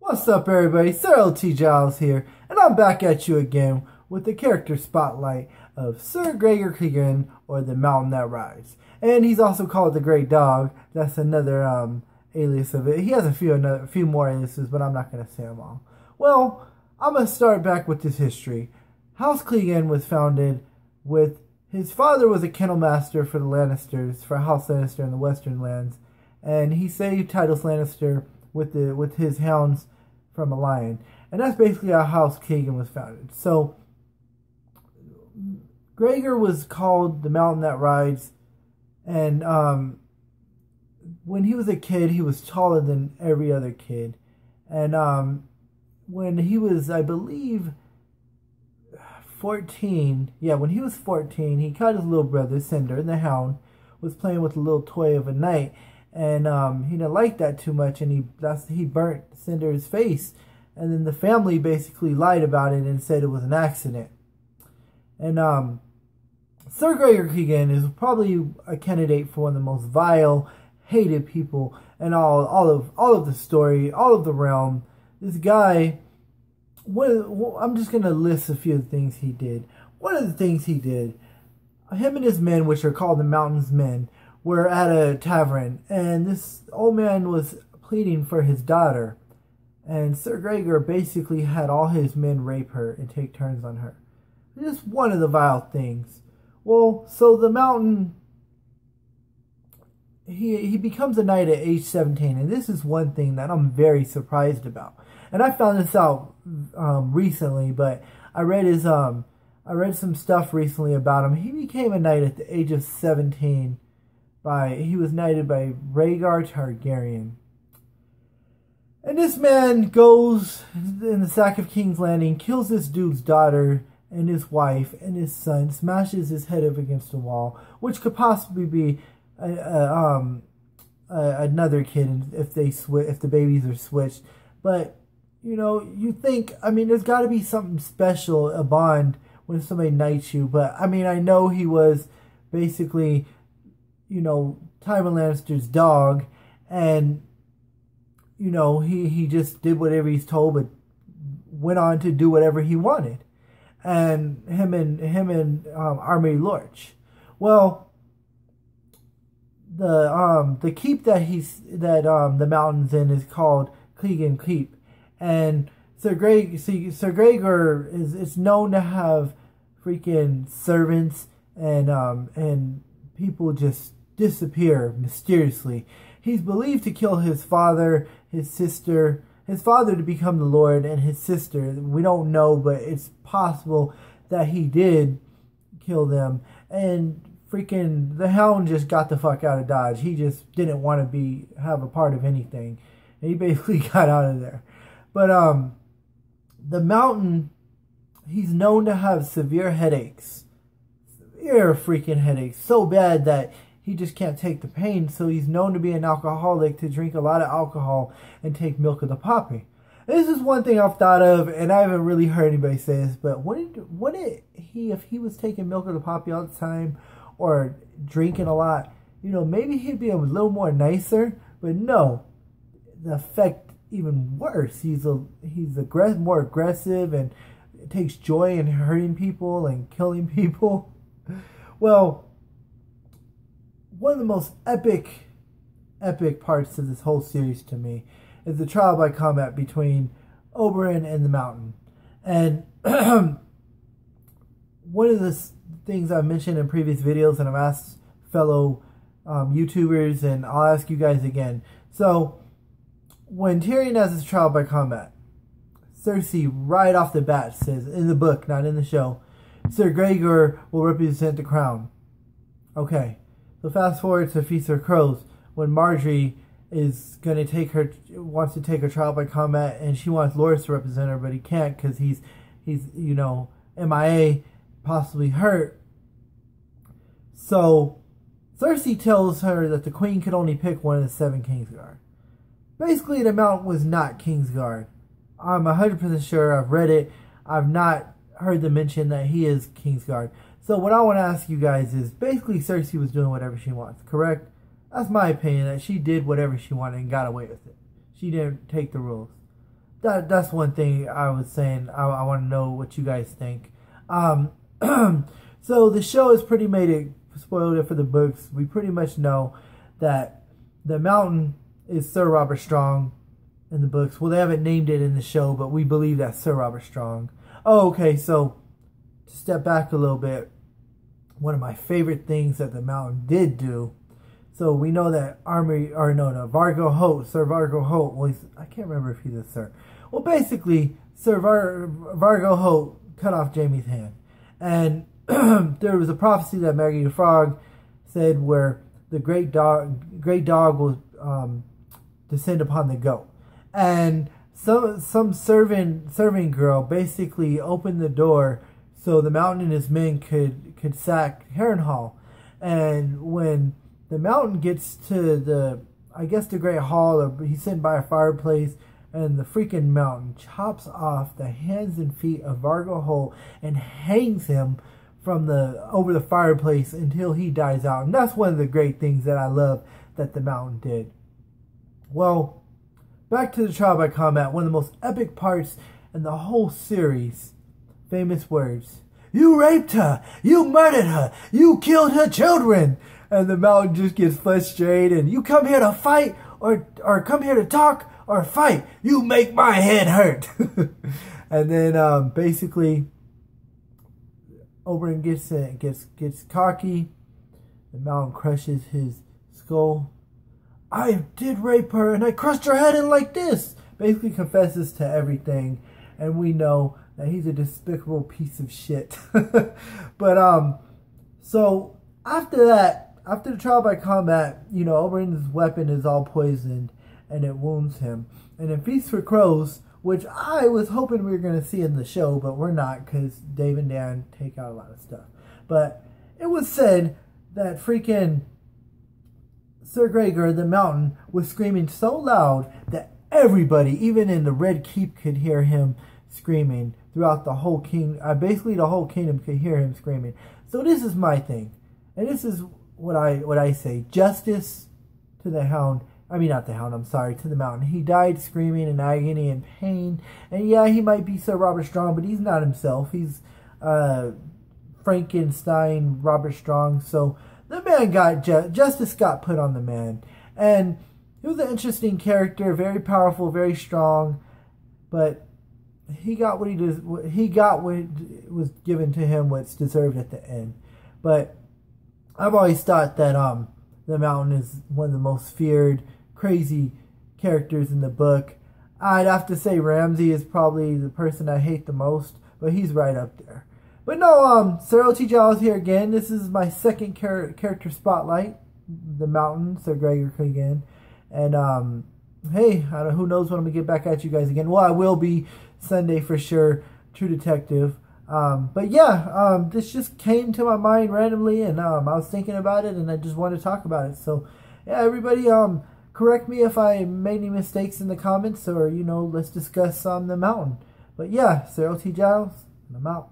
What's up, everybody? Sir LT Giles here, and I'm back at you again with the character spotlight of Sir Gregor Clegane, or the Mountain That Rides. And he's also called the Great Dog. That's another alias of it. He has a few more aliases, but I'm not going to say them all. Well, I'm going to start back with this history. House Clegane was founded with his father was a kennel master for the Lannisters, for House Lannister in the Western Lands, and he saved Tydus Lannister with his hounds from a lion. And that's basically how House Clegane was founded. So Gregor was called the Mountain That Rides, and when he was a kid, he was taller than every other kid. And when he was, I believe, 14, when he was 14, he caught his little brother, Cinder, and the hound was playing with a little toy of a knight. And he didn't like that too much, and he burnt Cinder's face. And then the family basically lied about it and said it was an accident. And Sir Gregor Clegane is probably a candidate for one of the most vile, hated people in all of the story, all of the realm. This guy, I'm just going to list a few of the things he did. One of the things he did, him and his men, which are called the Mountain's Men, were at a tavern, and this old man was pleading for his daughter. And Sir Gregor basically had all his men rape her and take turns on her. Just one of the vile things. Well, so the Mountain, he becomes a knight at age 17, and this is one thing that I'm very surprised about. And I found this out recently, but I read some stuff recently about him. He became a knight at the age of 17. He was knighted by Rhaegar Targaryen. And this man goes in the Sack of King's Landing, kills this dude's daughter and his wife and his son, smashes his head up against the wall, which could possibly be another kid if the babies are switched. But you know, you think, I mean, there's got to be something special, a bond when somebody knights you. But I mean, I know he was basically, you know, Tywin Lannister's dog, and you know, he just did whatever he's told, but went on to do whatever he wanted. And him and Army Lorch. Well, the keep that the mountain's in is called Clegane Keep, and Sir Gregor is known to have freaking servants and people just disappear mysteriously. He's believed to kill his father, his sister, his father to become the Lord, and his sister. We don't know, but it's possible that he did kill them. And freaking the Hound just got the fuck out of Dodge. He just didn't want to have a part of anything. And he basically got out of there. But the Mountain, he's known to have severe headaches. Severe freaking headaches. So bad that he just can't take the pain, so he's known to be an alcoholic, to drink a lot of alcohol and take milk of the poppy. This is one thing I've thought of, and I haven't really heard anybody say this, but if he was taking milk of the poppy all the time, or drinking a lot, you know, maybe he'd be a little more nicer. But no, the effect even worse. He's more aggressive, and takes joy in hurting people and killing people. Well, one of the most epic parts of this whole series to me is the trial by combat between Oberyn and the Mountain. And one of the things I've mentioned in previous videos, and I've asked fellow YouTubers, and I'll ask you guys again. So, when Tyrion has his trial by combat, Cersei right off the bat says, in the book, not in the show, Sir Gregor will represent the crown. Okay. So fast forward to Feast of Crows, when Marjorie is going to wants to take her trial by combat, and she wants Loras to represent her, but he can't because he's you know, MIA, possibly hurt. So Cersei tells her that the Queen could only pick one of the 7 Kingsguard. Basically, the Mountain was not Kingsguard. I'm 100% sure. I've read it. I've not heard them mention that he is Kingsguard. So what I want to ask you guys is, basically Cersei was doing whatever she wants, correct? That's my opinion, that she did whatever she wanted and got away with it. She didn't take the rules. that's one thing I was saying. I want to know what you guys think. So the show has pretty made it, spoiled it for the books. We pretty much know that the Mountain is Sir Robert Strong in the books. Well, they haven't named it in the show, but we believe that's Sir Robert Strong. Oh, okay, so to step back a little bit, one of my favorite things that the Mountain did do. So we know that Vargo Hoat, Sir Vargo Hoat was, I can't remember if he's a Sir. Well, basically, Sir Vargo Hoat cut off Jaime's hand. And there was a prophecy that Maggie the Frog said where the great dog will descend upon the goat. And some serving girl basically opened the door so the Mountain and his men could sack Harrenhal. And when the Mountain gets to the Great Hall, or he's sitting by a fireplace, and the freaking Mountain chops off the hands and feet of Vargo Hoat and hangs him from over the fireplace until he dies out. And that's one of the great things that I love that the Mountain did. Well, back to the trial by combat, one of the most epic parts in the whole series. Famous words. You raped her! You murdered her! You killed her children! And the Mountain just gets frustrated. And you come here to fight or come here to talk or fight. You make my head hurt. And then basically Oberyn gets cocky. The Mountain crushes his skull. I did rape her and I crushed her head in like this. Basically confesses to everything. And we know that he's a despicable piece of shit. But so after that, after the trial by combat, you know, Oberyn's weapon is all poisoned and it wounds him. And in Feast for Crows, which I was hoping we were going to see in the show, but we're not because Dave and Dan take out a lot of stuff. But it was said that freaking Sir Gregor, the Mountain, was screaming so loud that everybody, even in the Red Keep, could hear him screaming throughout the whole basically the whole kingdom could hear him screaming. So this is my thing. And this is what I say. Justice to the Hound. I mean, not the Hound, I'm sorry, to the Mountain. He died screaming in agony and pain. And yeah, he might be Sir Robert Strong, but he's not himself. He's Frankenstein Robert Strong. So the man got justice got put on the man. And he was an interesting character, very powerful, very strong. But he got what was given to him, what's deserved at the end. But I've always thought that the Mountain is one of the most feared, crazy characters in the book. I'd have to say Ramsay is probably the person I hate the most, but he's right up there. But no, Sir O.T. Giles here again. This is my second character spotlight, the Mountain, Sir Gregor Clegane. And hey, who knows when I'm gonna get back at you guys again. Well, I will be Sunday for sure, True Detective. But yeah, this just came to my mind randomly, and I was thinking about it, and I just wanted to talk about it. So yeah, everybody, correct me if I made any mistakes in the comments, or you know, let's discuss the Mountain. But yeah, Sir O.T. Giles, and I'm out.